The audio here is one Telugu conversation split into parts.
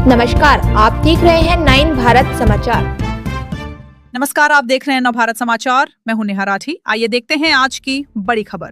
नमस्कार, आप देख रहे हैं 9 भारत समाचार। नमस्कार, आप देख रहे हैं नवभारत समाचार। मैं हूं नेहा राठी। आइए देखते हैं आज की बड़ी खबर।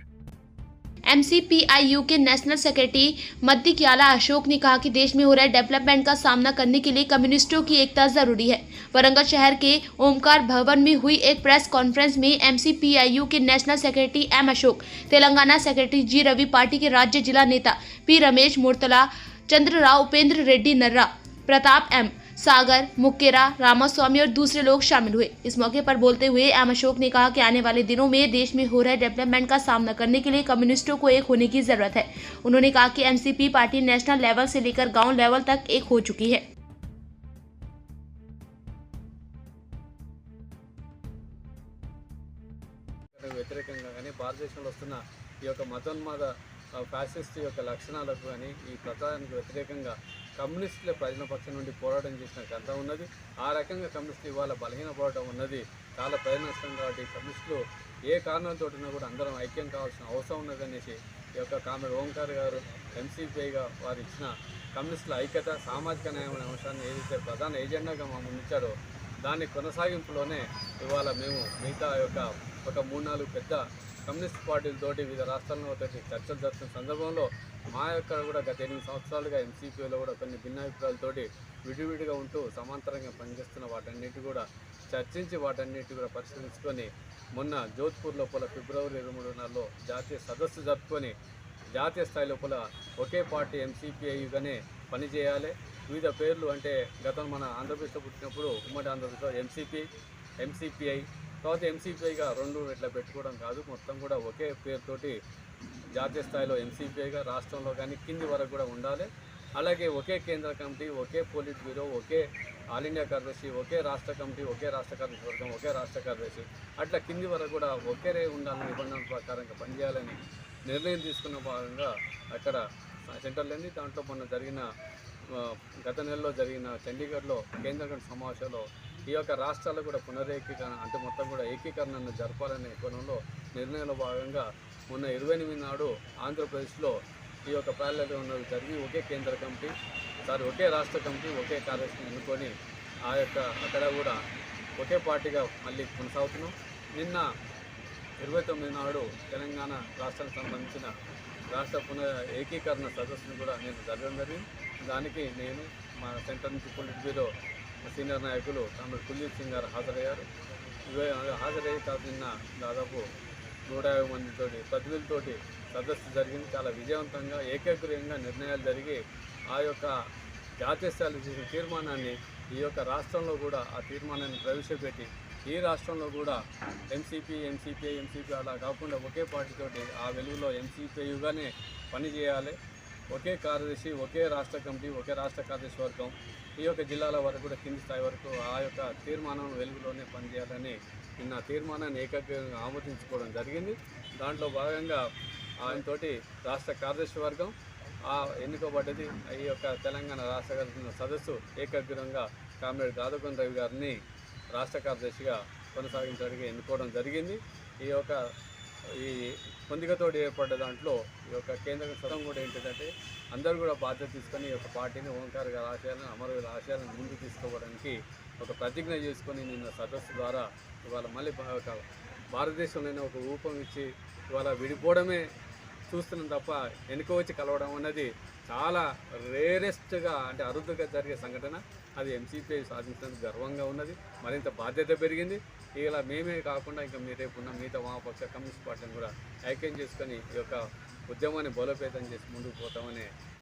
MCPIU के नेशनल सेक्रेटरी मद्दी क्याला अशोक ने कहा कि देश में हो रहे डेवलपमेंट का सामना करने के लिए कम्युनिस्टों की एकता जरूरी है। वरंगल शहर के ओमकार भवन में हुई एक प्रेस कॉन्फ्रेंस में MCPIU के national secretary M Ashok, Telangana secretary G Ravi, party के राज्य जिला नेता P रमेश, मूर्तला चंद्रराव, उपेंद्र रेड्डी नर्रा, प्रताप M, सागर, मुक्केरा, रामास्वामी और दूसरे लोग शामिल हुए। इस मौके पर बोलते हुए एम अशोक ने कहा कि आने वाले दिनों में देश में हो रहे डेवलपमेंट का सामना करने के लिए कम्युनिस्टों को एक होने की जरूरत है। उन्होंने कहा कि एमसीपी पार्टी नेशनल लेवल से लेकर गांव लेवल तक एक हो चुकी है। వ్యతిరేకంగా కానీ భారతదేశంలో వస్తున్న ఈ యొక్క మతోన్మాద ఫ్యాసిస్ట్ యొక్క లక్షణాలకు కానీ ఈ ప్రచారానికి వ్యతిరేకంగా కమ్యూనిస్టుల ప్రజల పక్షం నుండి పోరాటం చేసిన గంట ఉన్నది. ఆ రకంగా కమ్యూనిస్టులు ఇవాళ బలహీనపడటం ఉన్నది చాలా ప్రయోజనకరం. కాబట్టి కమ్యూనిస్టులు ఏ కారణంతో కూడా అందరం ఐక్యం కావాల్సిన అవసరం ఉన్నదనేసి ఈ యొక్క కామ్రేడ్ ఓంకార్ గారు MCPIగా వారు ఇచ్చిన కమ్యూనిస్టుల ఐక్యత, సామాజిక న్యాయం అనే అంశాన్ని ఏదైతే ప్రధాన ఏజెండాగా మా ముందుంచారో దాని కొనసాగింపులోనే ఇవాళ మేము మిగతా యొక్క ఒక 3-4 పెద్ద కమ్యూనిస్ట్ పార్టీలతోటి వివిధ రాష్ట్రాల్లో చర్చలు జరుపుతున్న సందర్భంలో మా యొక్క కూడా గత 8 సంవత్సరాలుగా MCPIలో కూడా కొన్ని భిన్నాభిప్రాయాలతోటి విడివిడిగా ఉంటూ సమాంతరంగా పనిచేస్తున్న వాటన్నిటి కూడా చర్చించి వాటన్నిటి కూడా పరిశీలించుకొని మొన్న జోధ్పూర్ లోపల ఫిబ్రవరి 23 జాతీయ సదస్సు జరుపుకొని జాతీయ స్థాయి లోపల ఒకే పార్టీ MCPIగానే పనిచేయాలి. వివిధ పేర్లు అంటే గతంలో మన ఆంధ్రప్రదేశ్లో పుట్టినప్పుడు ఉమ్మడి ఆంధ్రప్రదేశ్లో MCPI తర్వాత MCPIగా 2 ఇట్లా పెట్టుకోవడం కాదు, మొత్తం కూడా ఒకే పేరుతోటి జాతీయ స్థాయిలో MCPIగా రాష్ట్రంలో కానీ కింది వరకు కూడా ఉండాలి. అలాగే ఒకే కేంద్ర కమిటీ, ఒకే polit bureau, okay all India కార్యదర్శి, ఒకే రాష్ట్ర కమిటీ, ఒకే రాష్ట్ర కార్యదర్శి వర్గం, ఒకే రాష్ట్ర కార్యదర్శి, అట్లా కింది వరకు కూడా ఒకేరే ఉండాలని నిబంధనల ప్రకారంగా పనిచేయాలని నిర్ణయం తీసుకున్న భాగంగా అక్కడ సెంటర్లోని దాంట్లో మొన్న జరిగిన గత నెలలో జరిగిన చండీగఢ్లో కేంద్ర కమిటీ సమావేశంలో ఈ యొక్క రాష్ట్రాలు కూడా పునరేకీకరణ అంటే మొత్తం కూడా ఏకీకరణను జరపాలనే కోణంలో నిర్ణయంలో భాగంగా మొన్న 28 నాడు ఆంధ్రప్రదేశ్లో ఈ యొక్క ప్యారలల్గా ఉన్నది జరిగి ఒకే కేంద్ర కమిటీ, ఒకే రాష్ట్ర కమిటీ, ఒకే కార్యదర్శిని ఎన్నుకొని ఆ యొక్క అక్కడ కూడా ఒకే పార్టీగా మళ్ళీ కొనసాగుతున్నాం. నిన్న 29 నాడు తెలంగాణ రాష్ట్రానికి సంబంధించిన రాష్ట్ర ఏకీకరణ సదస్సును కూడా నేను జరగడం జరిగింది. దానికి నేను మా సెంటర్ నుంచి పొలిట్ బ్యూరో సీనియర్ నాయకులు కామ్రేడ్ కుల్దీప్ సింగ్ గారు హాజరయ్యారు. హాజరయ్యి నిన్న దాదాపు 150 మందితోటి ప్రతినిధులతోటి సదస్సు జరిగింది. చాలా విజయవంతంగా ఏకగ్రీవంగా నిర్ణయాలు జరిగి ఆ యొక్క జాతీయ స్థాయిలో చేసిన తీర్మానాన్ని ఈ యొక్క రాష్ట్రంలో కూడా ఆ తీర్మానాన్ని ప్రవేశపెట్టి ఈ రాష్ట్రంలో కూడా MCPI అలా కాకుండా ఒకే పార్టీతోటి ఆ వెలుగులో MCPIగానే పనిచేయాలి. ఒకే కార్యదర్శి, ఒకే రాష్ట్ర కమిటీ, ఒకే రాష్ట్ర కార్యదర్శి వర్గం, ఈ యొక్క జిల్లాల వరకు కూడా కింది స్థాయి వరకు ఆ యొక్క తీర్మానం వెలుగులోనే పనిచేయాలని నిన్న తీర్మానాన్ని ఏకగ్రీవంగా ఆమోదించుకోవడం జరిగింది. దాంట్లో భాగంగా ఆయనతోటి రాష్ట్ర కార్యదర్శి వర్గం ఎన్నుకోబడ్డది. ఈ యొక్క తెలంగాణ రాష్ట్ర సదస్సు ఏకగ్రీవంగా కామ్రేడ్ గాదకొండ రవి గారిని రాష్ట్ర కార్యదర్శిగా కొనసాగించడానికి ఎన్నుకోవడం జరిగింది. ఈ పొందికతోటి ఏర్పడ్డ దాంట్లో ఈ యొక్క కేంద్ర స్వరం కూడా ఏంటిదంటే అందరూ కూడా బాధ్యత తీసుకొని ఈ యొక్క పార్టీని ఓంకార్ గారి ఆశయాలను, అమరవీరుల ఆశయాలను ముందుకు తీసుకోవడానికి ఒక ప్రతిజ్ఞ చేసుకొని నిన్న సదస్సు ద్వారా ఇవాళ మళ్ళీ ఒక భారతదేశంలోనే ఒక రూపం ఇచ్చి ఇవాళ విడిపోవడమే చూస్తున్నాం తప్ప వెనుక వచ్చి కలవడం అన్నది చాలా రేరెస్ట్గా అంటే అరుదుగా జరిగే సంఘటన. అది MCPI సాధించినందుకు గర్వంగా ఉన్నది, మరింత బాధ్యత పెరిగింది. ఇలా మేమే కాకుండా ఇంకా రేపున్న మిగతా వామపక్ష కమ్యూనిస్ట్ పార్టీని కూడా ఐక్యం చేసుకొని ఈ యొక్క ఉద్యమాన్ని బలోపేతం చేసి ముందుకు పోతామని